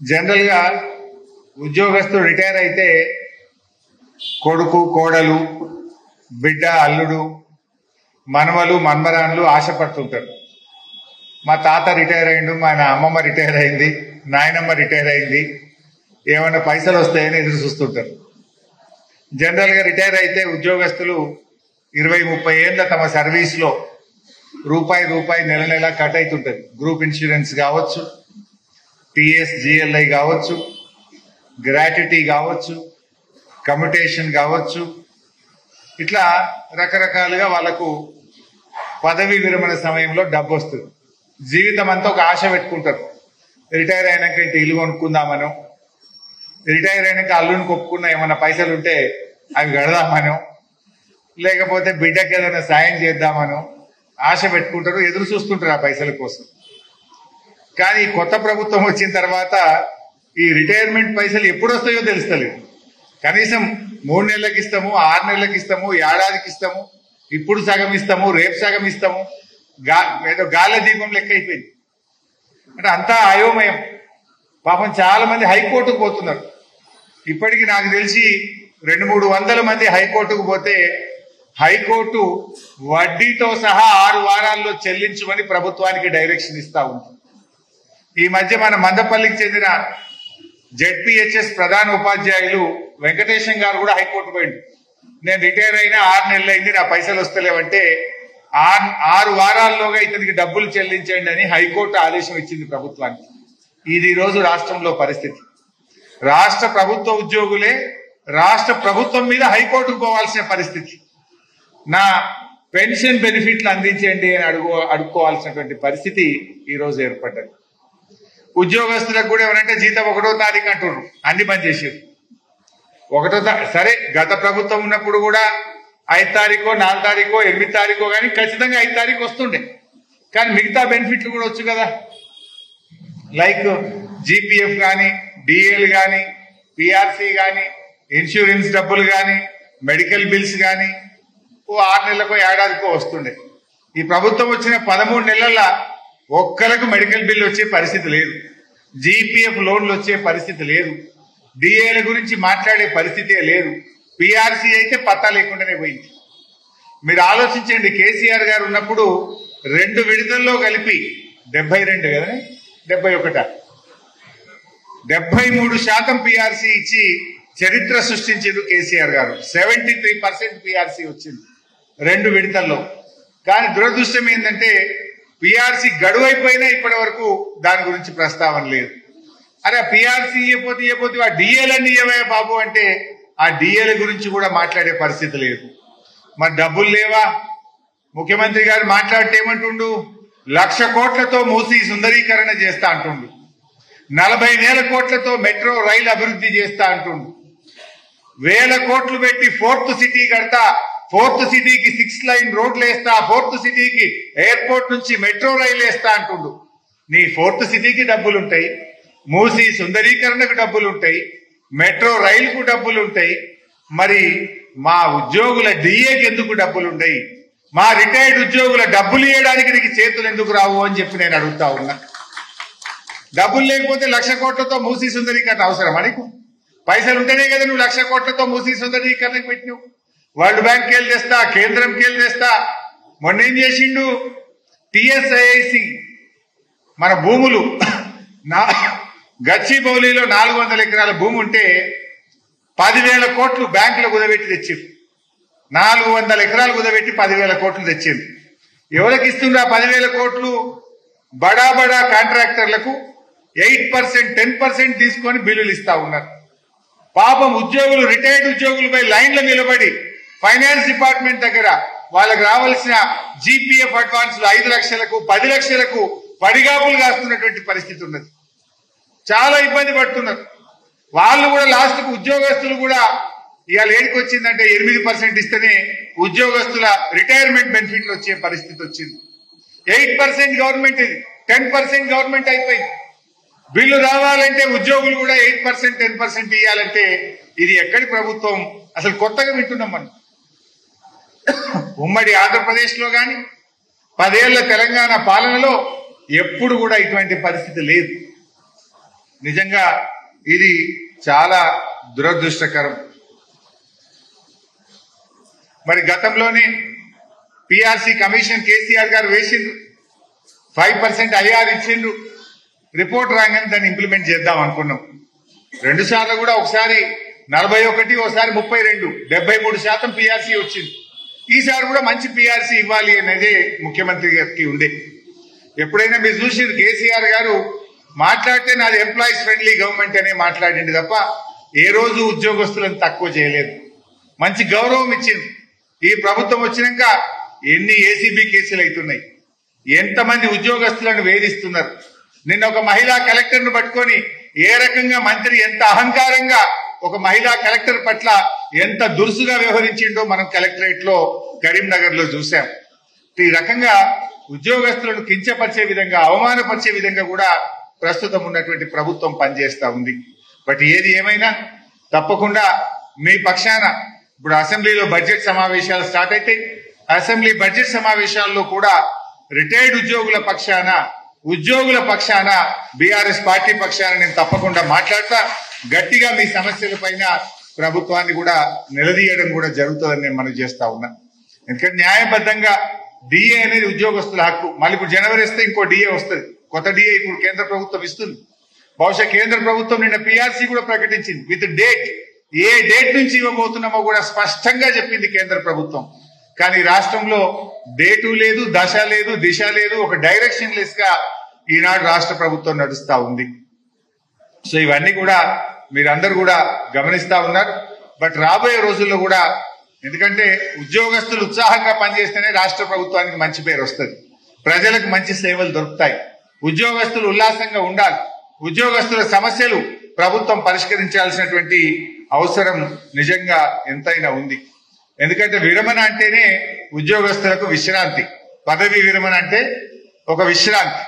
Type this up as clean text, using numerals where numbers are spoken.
General గా ఉద్యోగస్తుడు retire అయితే కొడుకు కోడలు బిడ్డ అల్లుడు మనవలు మన్మరాన్లు ఆశపడుతుంటారు. మా తాత రిటైర్ అయిండు, మా అమ్మమ్మ రిటైర్ అయింది, నాయనమ్మ రిటైర్ అయింది, ఏమైనా పైసలు వస్తాయని ఎదురు చూస్తుంటారు. జనరల్ గా రిటైర్ అయితే ఉద్యోగస్తులు 20-30 ఏళ్ళ తమ సర్వీస్ లో రూపాయి నెల నెల కట్ అవుతుంటది. గ్రూప్ ఇన్సూరెన్స్ కావచ్చు, టిఎస్ జిఎల్ఐ కావచ్చు, గ్రాట్యుటీ కావచ్చు, కమ్యుటేషన్ కావచ్చు, ఇట్లా రకరకాలుగా వాళ్ళకు పదవి విరమణ సమయంలో డబ్బు వస్తుంది. జీవితం అంతా ఒక ఆశ పెట్టుకుంటారు. రిటైర్ అయినాక ఇంత ఇల్లు కొనుక్కుందామనో, రిటైర్ అయినాక అల్లుని కొప్పుకున్న ఏమన్నా పైసలు ఉంటే అవి కడదామనో, లేకపోతే బిడ్డకి ఏదైనా సాయం చేద్దామనో ఆశ పెట్టుకుంటారు, ఎదురు చూస్తుంటారు ఆ పైసల కోసం. కానీ కొత్త ప్రభుత్వం వచ్చిన తర్వాత ఈ రిటైర్మెంట్ పైసలు ఎప్పుడు వస్తాయో తెలుస్తలేదు. కనీసం 3 నెలలకు ఇస్తాము, 6 నెలలకు ఇస్తాము, ఏడాదికి ఇస్తాము, ఇప్పుడు సగం ఇస్తాము, రేపు సగం ఇస్తాము, ఏదో గాల దీపం లెక్క అయిపోయింది. అంటే అంతా అయోమయం. పాపం చాలా మంది హైకోర్టుకు పోతున్నారు. ఇప్పటికి నాకు తెలిసి 200-300 మంది హైకోర్టుకు పోతే హైకోర్టు వడ్డీతో సహా 6 వారాల్లో చెల్లించమని ప్రభుత్వానికి డైరెక్షన్ ఇస్తా ఉంది. ఈ మధ్య మన మందపల్లికి చెందిన జెడ్పీహెచ్ఎస్ ప్రధాన ఉపాధ్యాయులు వెంకటేశం గారు కూడా హైకోర్టు పోయిండు. నేను రిటైర్ అయినా 6 నెలలు అయింది, నా పైసలు వస్తలేవంటే 6 వారాల్లోగా ఇతనికి డబ్బులు చెల్లించండి అని హైకోర్టు ఆదేశం ఇచ్చింది ప్రభుత్వానికి. ఇది ఈ రోజు రాష్ట్రంలో పరిస్థితి. రాష్ట్ర ప్రభుత్వ ఉద్యోగులే రాష్ట్ర ప్రభుత్వం మీద హైకోర్టుకు పోవాల్సిన పరిస్థితి. నా పెన్షన్ బెనిఫిట్లు అందించండి అని అడుక్కోవాల్సినటువంటి పరిస్థితి ఈ రోజు ఏర్పడ్డది. ఉద్యోగస్తులకు కూడా ఏమనంటే జీతం 1వ తారీఖు అంటున్నారు, అన్ని బంద్ చేసారు. 1వ సరే, గత ప్రభుత్వం ఉన్నప్పుడు కూడా 5 తారీఖో 4 తారీఖో 8 తారీఖో కానీ ఖచ్చితంగా 5 తారీఖు వస్తుండే. కానీ మిగతా బెనిఫిట్లు కూడా వచ్చు కదా, లైక్ జీపీఎఫ్ కానీ, డిఏలు కానీ, పిఆర్సీ కానీ, ఇన్సూరెన్స్ డబ్బులు కానీ, మెడికల్ బిల్స్ కానీ 6 నెలలకో ఏడాదికో వస్తుండే. ఈ ప్రభుత్వం వచ్చిన 13 నెలల ఒక్కలకు మెడికల్ బిల్ వచ్చే పరిస్థితి లేదు, జీపీఎఫ్ లోన్లు వచ్చే పరిస్థితి లేదు, డిఏల గురించి మాట్లాడే పరిస్థితే లేదు, పిఆర్సీ అయితే పత్తా లేకుండానే పోయింది. మీరు ఆలోచించండి, కేసీఆర్ గారు ఉన్నప్పుడు 2 విడతల్లో కలిపి 72 కదా 71 73% పిఆర్సీ ఇచ్చి చరిత్ర సృష్టించారు కేసీఆర్ గారు. 73% పిఆర్సీ వచ్చింది 2 విడతల్లో. కానీ దురదృష్టం ఏంటంటే పిఆర్సీ గడువు అయిపోయినా ఇప్పటి వరకు దాని గురించి ప్రస్తావన లేదు. అరే పిఆర్సీ ఇవ్వకపోతే ఆ డిఏలన్నీ ఇవ్వయా బాబు అంటే ఆ డిఏల గురించి కూడా మాట్లాడే పరిస్థితి లేదు. మరి డబ్బులు లేవా? ముఖ్యమంత్రి గారు మాట్లాడితే ఏమంటుండు, 1,00,000 కోట్లతో మూసి సుందరీకరణ చేస్తా అంటుండు, 40,000 కోట్లతో మెట్రో రైలు అభివృద్ధి చేస్తా అంటుండు, 1,000 కోట్లు పెట్టి 4th సిటీ కడతా, 4th సిటీకి 6 లైన్ రోడ్లు వేస్తా, 4th సిటీకి ఎయిర్పోర్ట్ నుంచి మెట్రో రైలు వేస్తా అంటుండు. నీ 4th సిటీకి డబ్బులుంటాయి, మూసి సుందరీకరణకు డబ్బులుంటాయి, మెట్రో రైలుకు డబ్బులుంటాయి, మరి మా ఉద్యోగుల డిఏకి ఎందుకు డబ్బులుంటాయి? మా రిటైర్డ్ ఉద్యోగుల డబ్బులు ఇవ్వడానికి నీకు చేతులు ఎందుకు రావు అని చెప్పి నేను అడుగుతా ఉన్నా. డబ్బులు లేకపోతే 1,00,000 కోట్లతో మూసి సుందరీకరణ అవసరమా నీకు? పైసలు ఉంటేనే కదా నువ్వు 1,00,000 కోట్లతో మూసి సుందరీకరణకు పెట్టినావు. వరల్డ్ బ్యాంక్ వెళ్ళి తెస్తా, కేంద్రంకి వెళ్ళి తెస్తా. మొన్న ఏం చేసిండు, టిఎస్ఐసి మన భూములు గచ్చిబౌలిలో 400 ఎకరాల భూమి ఉంటే 10,000 కోట్లు బ్యాంకులో కుదబెట్టి తెచ్చింది. 400 ఎకరాలు కుదబెట్టి 10,000 కోట్లు తెచ్చింది. ఎవరికి ఇస్తుండ్రు ఆ 10,000 కోట్లు? బడా బడా కాంట్రాక్టర్లకు 8% 10% తీసుకొని బిల్లులు ఇస్తా ఉన్నారు. పాపం ఉద్యోగులు, రిటైర్డ్ ఉద్యోగులపై లైన్లో నిలబడి ఫైనాన్స్ డిపార్ట్మెంట్ దగ్గర వాళ్ళకి రావాల్సిన జీపీఎఫ్ అడ్వాన్సులు 5 లక్షలకు 10 లక్షలకు పడిగాపులు కాస్తున్నటువంటి పరిస్థితి ఉన్నది. చాలా ఇబ్బంది పడుతున్నారు వాళ్ళు కూడా. లాస్ట్ కు ఉద్యోగస్తులు కూడా ఇవాళ ఏడికి వచ్చిందంటే 8% ఇస్తేనే ఉద్యోగస్తుల రిటైర్మెంట్ బెనిఫిట్లు వచ్చే పరిస్థితి వచ్చింది. 8% గవర్నమెంట్, ఇది 10% గవర్నమెంట్ అయిపోయింది. బిల్లు రావాలంటే ఉద్యోగులు కూడా 8% 10% ఇవ్వాలంటే ఇది ఎక్కడి ప్రభుత్వం? అసలు కొత్తగా వింటున్నాం మనం. ఉమ్మడి ఆంధ్రప్రదేశ్ లో కానీ 10 ఏళ్ల తెలంగాణ పాలనలో ఎప్పుడు కూడా ఇటువంటి పరిస్థితి లేదు. నిజంగా ఇది చాలా దురదృష్టకరం. మరి గతంలోనే పిఆర్సీ కమిషన్ కేసీఆర్ గారు వేసిండ్రు, 5% ఐఆర్ ఇచ్చిండ్రు. రిపోర్ట్ రాగానే దాన్ని ఇంప్లిమెంట్ చేద్దాం అనుకున్నాం. 2 సార్లు కూడా, ఒకసారి 41, ఒకసారి 32, 73% పిఆర్సీ వచ్చింది. ఈసారి కూడా మంచి పిఆర్సీ ఇవ్వాలి అనేది ముఖ్యమంత్రి గారికి ఉండే. ఎప్పుడైనా మీరు చూసిండ్రు కేసీఆర్ గారు మాట్లాడితే నాది ఎంప్లాయీస్ ఫ్రెండ్లీ గవర్నమెంట్ అనే మాట్లాడింది తప్ప ఏ రోజు ఉద్యోగస్తులను తక్కువ చేయలేదు. మంచి గౌరవం ఇచ్చింది. ఈ ప్రభుత్వం వచ్చినాక ఎన్ని ఏసీబీ కేసులు అవుతున్నాయి, ఎంతమంది ఉద్యోగస్తులను వేధిస్తున్నారు. నిన్న ఒక మహిళా కలెక్టర్ ను పట్టుకొని ఏ రకంగా మంత్రి ఎంత అహంకారంగా ఒక మహిళా కలెక్టర్ పట్ల ఎంత దురుసుగా వ్యవహరించిండో మనం కలెక్టరేట్ లో కరీంనగర్ లో చూసాం. ఈ రకంగా ఉద్యోగస్తులను కించపరిచే విధంగా, అవమానపరిచే విధంగా కూడా ప్రస్తుతం ఉన్నటువంటి ప్రభుత్వం పనిచేస్తా ఉంది. బట్ ఏది ఏమైనా తప్పకుండా మీ పక్షాన ఇప్పుడు అసెంబ్లీలో బడ్జెట్ సమావేశాలు స్టార్ట్ అవుతాయి. అసెంబ్లీ బడ్జెట్ సమావేశాల్లో కూడా రిటైర్డ్ ఉద్యోగుల పక్షాన బీఆర్ఎస్ పార్టీ పక్షాన నేను తప్పకుండా మాట్లాడతా. గట్టిగా మీ సమస్యల పైన ప్రభుత్వాన్ని కూడా నిలదీయడం కూడా జరుగుతుందని నేను మనవి చేస్తా ఉన్నా. ఎందుకంటే న్యాయబద్ధంగా డిఏ అనేది ఉద్యోగస్తుల హక్కు. మళ్ళీ ఇప్పుడు జనవరి వస్తే ఇంకో డిఏ వస్తుంది, కొత్త డిఏ ఇప్పుడు కేంద్ర ప్రభుత్వం ఇస్తుంది. బహుశా కేంద్ర ప్రభుత్వం నిన్న పిఆర్సీ కూడా ప్రకటించింది విత్ డేట్. ఏ డేట్ నుంచి ఇవ్వబోతున్నామో కూడా స్పష్టంగా చెప్పింది కేంద్ర ప్రభుత్వం. కానీ రాష్ట్రంలో డేటు లేదు, దశ లేదు, దిశ లేదు, ఒక డైరెక్షన్ లెస్ గా ఈనాడు రాష్ట్ర ప్రభుత్వం నడుస్తా ఉంది. సో ఇవన్నీ కూడా మీరందరూ కూడా గమనిస్తా ఉన్నారు. బట్ రాబోయే రోజుల్లో కూడా, ఎందుకంటే ఉద్యోగస్తులు ఉత్సాహంగా పనిచేస్తేనే రాష్ట్ర ప్రభుత్వానికి మంచి పేరు వస్తుంది, ప్రజలకు మంచి సేవలు దొరుకుతాయి. ఉద్యోగస్తులు ఉల్లాసంగా ఉండాలి. ఉద్యోగస్తుల సమస్యలు ప్రభుత్వం పరిష్కరించాల్సినటువంటి అవసరం నిజంగా ఎంతైనా ఉంది. ఎందుకంటే విరమణ అంటేనే ఉద్యోగస్తులకు విశ్రాంతి. పదవి విరమణ అంటే ఒక విశ్రాంతి.